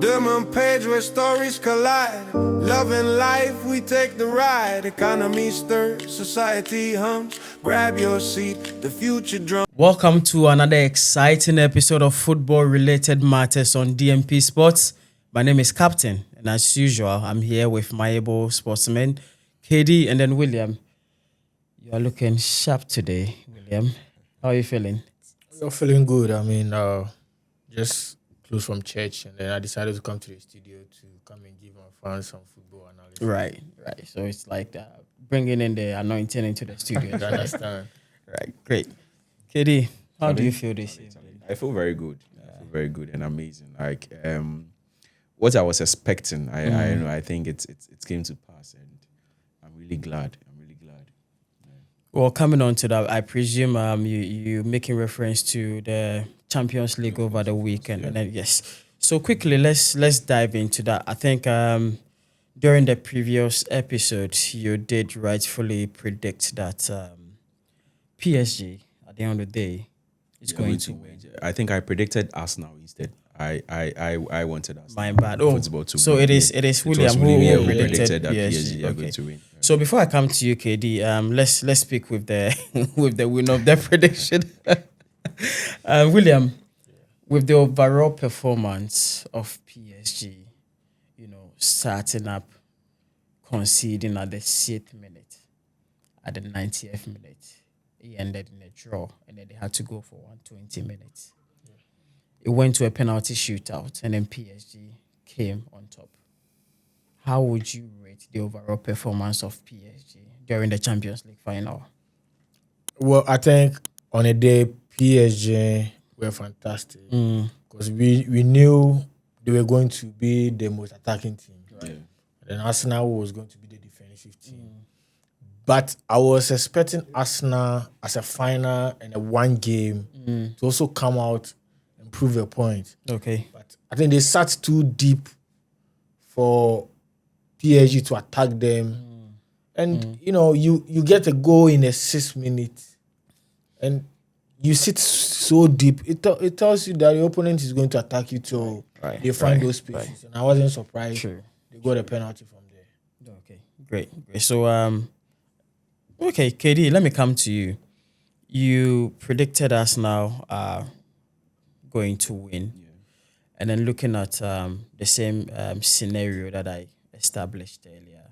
Diamond page where stories collide. Love and life, we take the ride. Economy stirs, society hums. Grab your seat, the future drum. Welcome to another exciting episode of football-related matters on DMP Sports. My name is Captain, and as usual, I'm here with my able sportsmen, KD and then William. You are looking sharp today, William. How are you feeling? I'm feeling good. I mean, just close from church, and then I decided to come to the studio to come and give my fans some football analysis. Right. So it's like bringing in the anointing into the studio. You understand? Right, great. KD, how do you feel this evening? I feel very good. I feel very good and amazing. Like what I was expecting, I think it came to pass, and I'm really glad. Well, coming on to that, I presume you making reference to the Champions League over the weekend, and then yes. So quickly, let's dive into that. I think during the previous episode, you did rightfully predict that PSG at the end of the day is going to win. I think I predicted Arsenal instead. I wanted Arsenal. My bad. Football to so win. it is William who predicted that PSG. are going to win. So before I come to you, KD, let's speak with the with the winner of the prediction. William, with the overall performance of PSG, starting up, conceding at the 6th minute, at the 90th minute, it ended in a draw, and then they had to go for 120 minutes. It went to a penalty shootout, and then PSG came on top. How would you rate the overall performance of PSG during the Champions League final? Well, I think on a day, PSG were fantastic because we knew they were going to be the most attacking team. Right? Yeah. And Arsenal was going to be the defensive team. But I was expecting Arsenal as a final and a one game to also come out and prove a point. Okay. But I think they sat too deep for PSG to attack them. And, you get a goal in the 6 minutes and you sit so deep. It tells you that the opponent is going to attack you till they find those spaces. Right. And I wasn't surprised. Sure. They got a penalty from there. Okay, great. So, okay, KD, let me come to you. You predicted Arsenal going to win. Yeah. And then looking at the same scenario that I established earlier,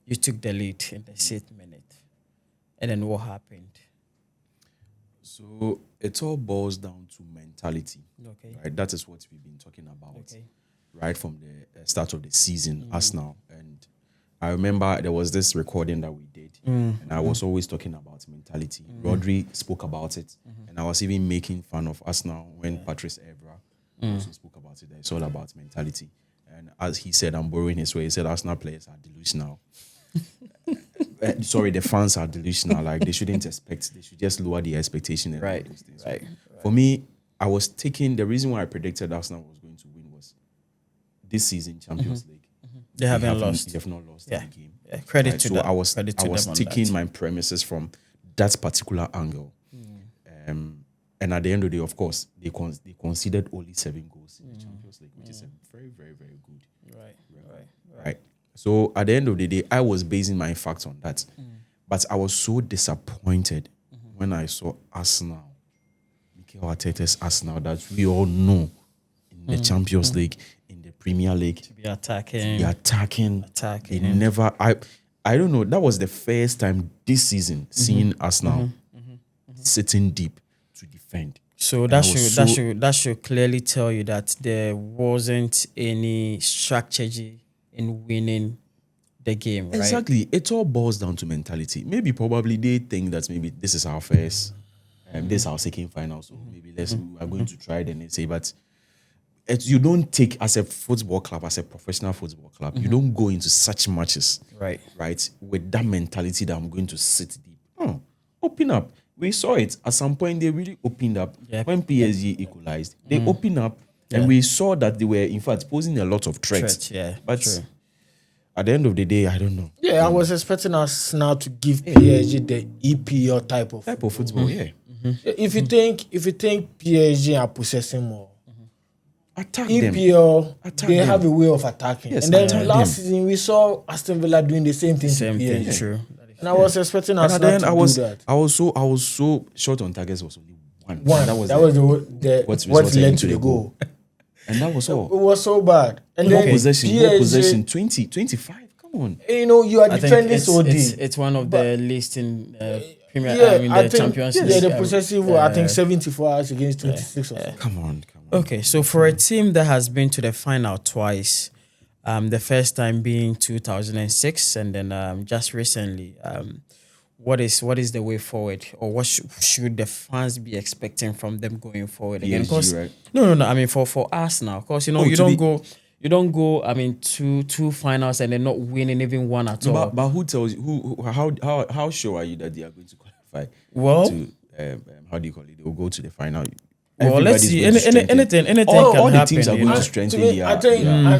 you took the lead in the 6th minute. And then what happened? So it all boils down to mentality. Okay. Right? That is what we've been talking about right from the start of the season, Arsenal. And I remember there was this recording that we did, and I was always talking about mentality. Rodri spoke about it, and I was even making fun of Arsenal when Patrice Evra also spoke about it. It's all about mentality. And as he said, I'm borrowing his way, he said Arsenal players are delusional. Sorry, the fans are delusional. Like they shouldn't expect, they should just lower the expectation. And right. Those things. Right. For me, I was taking, the reason why I predicted Arsenal was going to win was this season, Champions League. They haven't lost. They have not lost the game. Yeah. Credit to so them. I was taking my premises from that particular angle. And at the end of the day, of course, they conceded only 7 goals in the Champions League, which is a very, very, very good. Right. So at the end of the day, I was basing my facts on that. But I was so disappointed when I saw Arsenal, Mikel Arteta's Arsenal, that we all know in the Champions League, in the Premier League, to be attacking. They never. I don't know. That was the first time this season seeing Arsenal sitting deep to defend. So that should clearly tell you that there wasn't any strategy in winning the game, right? Exactly. It all boils down to mentality. Probably they think that maybe this is our first, this is our second final, so maybe we are going to try the next day. But you don't take, as a football club, as a professional football club, you don't go into such matches, right, with that mentality that I'm going to sit deep. Open up. We saw it at some point. They really opened up when PSG equalized. They opened up, and we saw that they were, in fact, posing a lot of threats. But at the end of the day, I don't know. Yeah, I was expecting us now to give PSG the EPL type of football. Yeah. If you think PSG are possessing more, Attack them. EPL, Attack they them. have a way of attacking. Yes, and then attack last them. season we saw Aston Villa doing the same thing Same to thing, PSG. true. And I was expecting And at the Arsenal end, to do that. I was so short on targets was only one. One. And That was what what resulted led into to the goal. And that was It all. was so bad. And More then possession, PSG, more possession, 20, 25. Come on. You are I think defending it's, so deep. it's one of the least in Premier. Yeah, I mean, the Champions League. the possessive, I think 74 hours against 26 or something. Come on. Okay, so for a team that has been to the final twice, the first time being 2006, and then just recently, what is the way forward, or what should the fans be expecting from them going forward again? PSG, 'Cause- right? No. I mean, for us now, because you don't go. I mean, two finals and then not winning even one at all. But who tells you how sure are you that they are going to qualify? Well- to how do you call it? They will go to the final. Well, let's Everybody's see. going to strengthen. Anything all can the happen. teams are you going know? to strengthen. To me, their-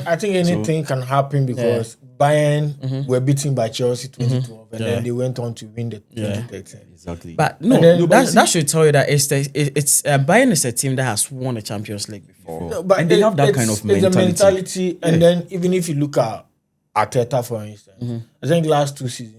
I think anything can happen because Bayern were beaten by Chelsea 2012 and then they went on to win the 2013. Exactly. But And then- that should tell you that it's Bayern is a team that has won the Champions League before. No, but And they have that kind of It's a mentality. mentality, and then even if you look at Arteta, for instance, I think last 2 seasons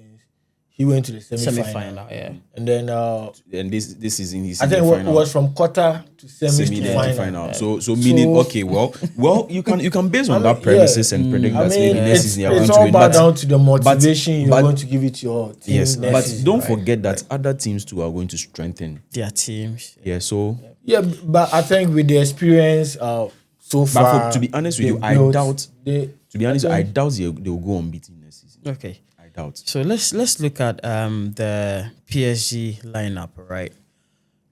he went to the semi-final. Semi-final, yeah. And then and this season he's I in think the it final. was from quarter to semi Semi to to final. final. So meaning okay, well you can base on that premises and predict that maybe next season you're going it's to all win. about But down to the motivation you're but- going to give it to your team. yes, next but season, don't right? forget that other teams too are going to strengthen. Their teams. Yeah, so Yeah, but I think with the experience so far, to be honest with they you, I built- doubt. they- To be honest, I I think- doubt they'll go unbeaten next season. Okay. I doubt. So let's look at the PSG lineup, right?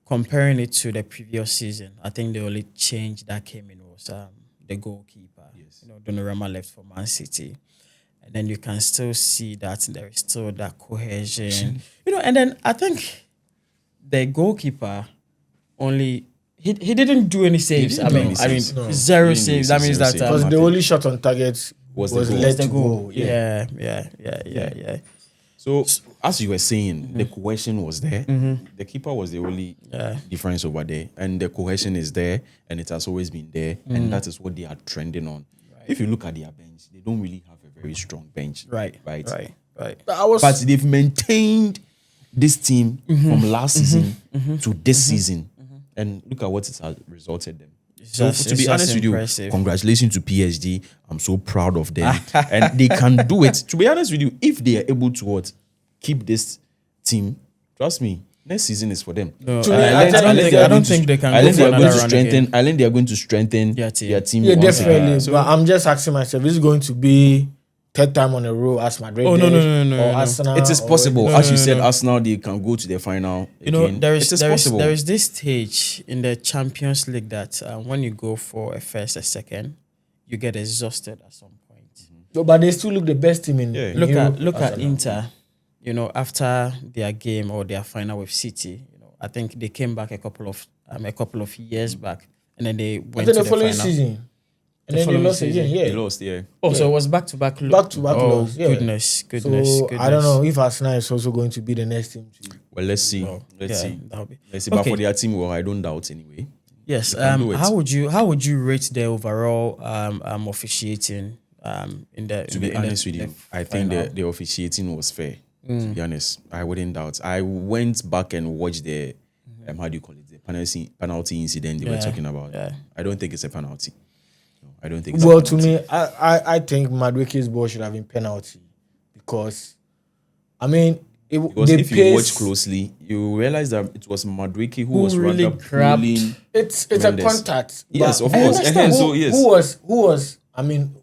Comparing it to the previous season, I think the only change that came in was the goalkeeper. Yes. Donnarumma left for Man City, and then you can still see that there is still that cohesion. And then I think the goalkeeper only he didn't do any saves. didn't do any saves. I mean, No. zero He didn't do saves. That means zero that saves. because the Nothing. only shot on target Was was the goal. let the to goal. go. Yeah. So as you were saying, the cohesion was there. The keeper was the only difference over there, and the cohesion is there, and it has always been there, and that is what they are trending on. If you look at their bench, they don't really have a very strong bench. Right. Right. But But they've maintained this team from last season to this season, and look at what it has resulted them. So just- to be it's honest just with you, impressive. congratulations to PSG. I'm so proud of them, and they can do it. To be honest with you, if they are able to keep this team, trust me, next season is for them. No, To me, I don't think they can I go think for they are going another to run strengthen. again. I think they are going to strengthen Their team. their team. yeah, once again. definitely. So- But I'm just asking myself, is it going to be third time on a row as Madrid? Oh, no, did, no, no, no, or no. Arsenal? it is or- possible. No, As no, you no, said, no. Arsenal they can go to the final. Again. There it is is possible. there is this stage in the Champions League that when you go for a first, a second, you get exhausted at some point. No, but they still look the best team in. Yeah. in Look Europe. at Inter. After their game or their final with City, I think they came back a couple of years back, and then they I went think to the the following final. season, and then they following lost season. again. They Yeah. lost. Yeah. Oh, so it was back to back. Back-to-back Oh, loss, yeah. goodness. So I don't know if Arsenal is also going to be the next team. Well, let's see. Oh, Let's yeah, see. that'll be- Let's see. But Okay. for their team, well, I don't doubt anyway. Yes. They can do it. How would you rate the overall officiating in the To be honest with you, I think final? the officiating was fair. To be honest, I wouldn't doubt. I went back and watched the how do you call it, the penalty incident they were talking about. yeah. I don't think it's a penalty. No, I don't think. It's Well, a to penalty. me, I think Madueke's ball should have been penalty because, I mean, Because the if you pace, watch closely, you realize that it was Madueke who Who was really rather grabbed- pulling. it's a Mendes. contact. Yes, but of I course. understand So, yes. who was I mean,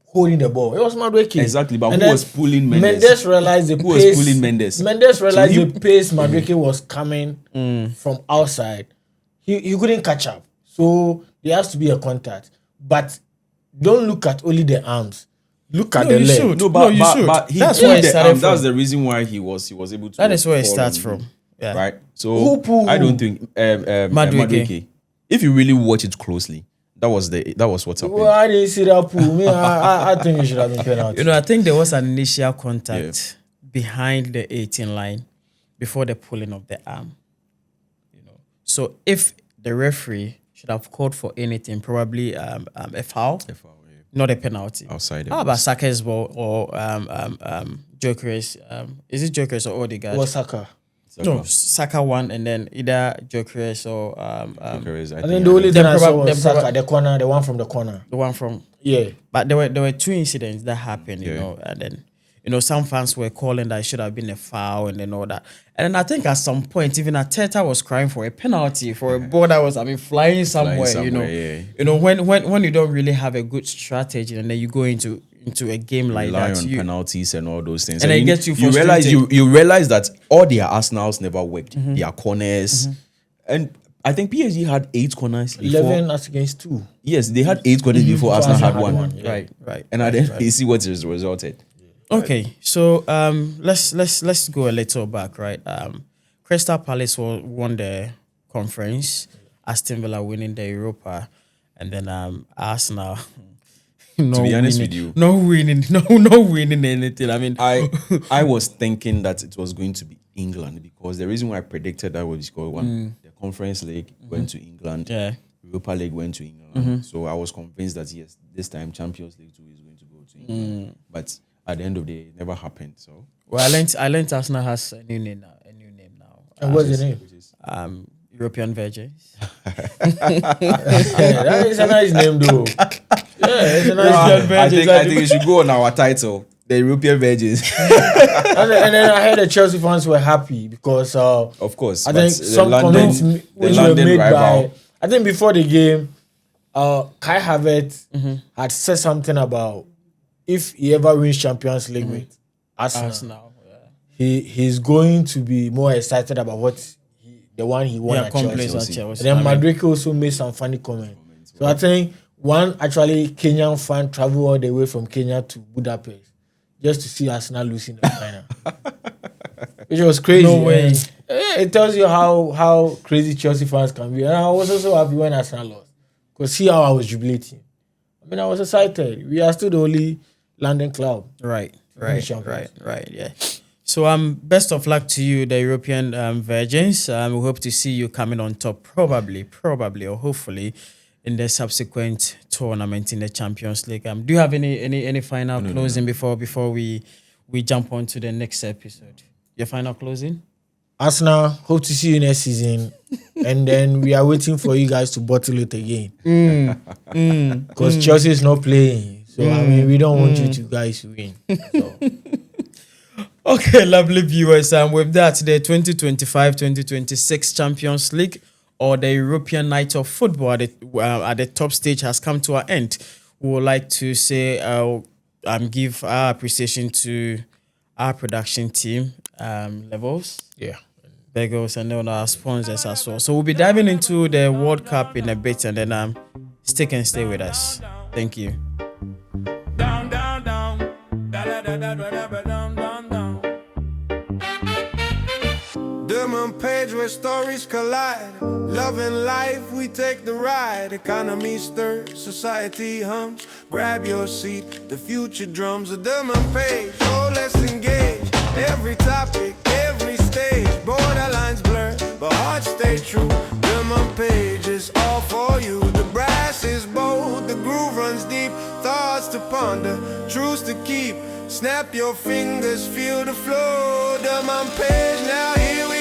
holding the ball. It was Madueke. Exactly, but And who then was pulling Mendes? Mendes realized the Who was pace. pulling Mendes? Mendes realized So the pace Madueke was coming from outside. He couldn't catch up. So there has to be a contact. But don't look at only the arms. Look at the you leg. should. No, No, you should. but he That's pulled where it the started arm. That's from. the reason why he was able to. That is where it fall starts on from. him, Yeah. Right. So Who pulled I who? don't think Madueke. Madueke. If you really watch it closely, that was what happened. Well, I didn't see that pull. Me, I think it should have been penalty. I think there was an initial contact behind the 18 line before the pulling of the arm. So if the referee should have called for anything, probably a foul, not a penalty. Outside. How about Saka's ball or Jokeris? Is it Jokeris or Odegaard? Or Saka. No, Saka one, and then either Jokeris or I think the only thing I saw was Saka, the corner, the one from the corner. the one from. Yeah. But there were two incidents that happened, you know, and then some fans were calling that it should have been a foul and then all that. And then I think at some point even Arteta was crying for a penalty for a ball that was flying somewhere, you know. Yeah. You know, when you don't really have a good strategy and then you go into a game like rely that, on penalties and all those things, and it gets you you realize that all their Arsenals never worked. Their corners, and I think PSG had 8 corners. 11 against 2. Yes, they had 8 corners before Arsenal had one. Yeah. Right. And then you see what is resulted. Okay, so let's go a little back, right? Crystal Palace won the conference, Aston Villa winning the Europa, and then Arsenal. To be honest with you, no winning anything. I mean, I was thinking that it was going to be England, because the reason why I predicted that was because the Conference League went to England, Europa League went to England, so I was convinced that yes, this time Champions League 2 is going to go to England, but at the end of the day, it never happened. So I learned Arsenal has a new name now. And what's the name? European Virgins. That is a nice name, though. Yeah, it's a nice name. I think it should go on our title, the European Virgins. and then I heard the Chelsea fans were happy because, of course, I think some comments which were made by, I think before the game, Kai Havertz had said something about if he ever wins Champions League with Arsenal, he's going to be more excited about the one he won at Chelsea. And then Madrid also made some funny comments. So I think one actually Kenyan fan traveled all the way from Kenya to Budapest just to see Arsenal losing the final, which was crazy. No way. It tells you how crazy Chelsea fans can be. And I was also happy when Arsenal lost, because see how I was jubilating. I mean, I was excited. We are still the only London club. Right. Yeah. So best of luck to you, the European Virgins. We hope to see you coming on top, probably, or hopefully, in the subsequent tournament in the Champions League. Do you have any final closing before we jump on to the next episode? Your final closing? Arsenal, hope to see you next season. And then we are waiting for you guys to bottle it again. Because Chelsea is not playing. So, I mean, we don't want you to guys to win. So. Okay, lovely viewers. With that, the 2025-2026 Champions League, or the European Night of Football at the top stage, has come to an end. We would like to say, give our appreciation to our production team, Levels, Bagels, and then our sponsors as well. So we'll be diving into the World Cup in a bit, and then stick and stay with us. Thank you. Down, down, down. Da, da, da, da, da, da, down, down, down. Diamond page where stories collide. Love and life, we take the ride. Economy stirs, society hums. Grab your seat, the future drums. A diamond page, so let's engage. Every topic, every stage. Borderlines blur, but hearts stay true. Diamond page is all for you. The brass is bold, the groove runs deep. Thoughts to ponder, truths to keep. Snap your fingers, feel the flow. Diamond page, now here we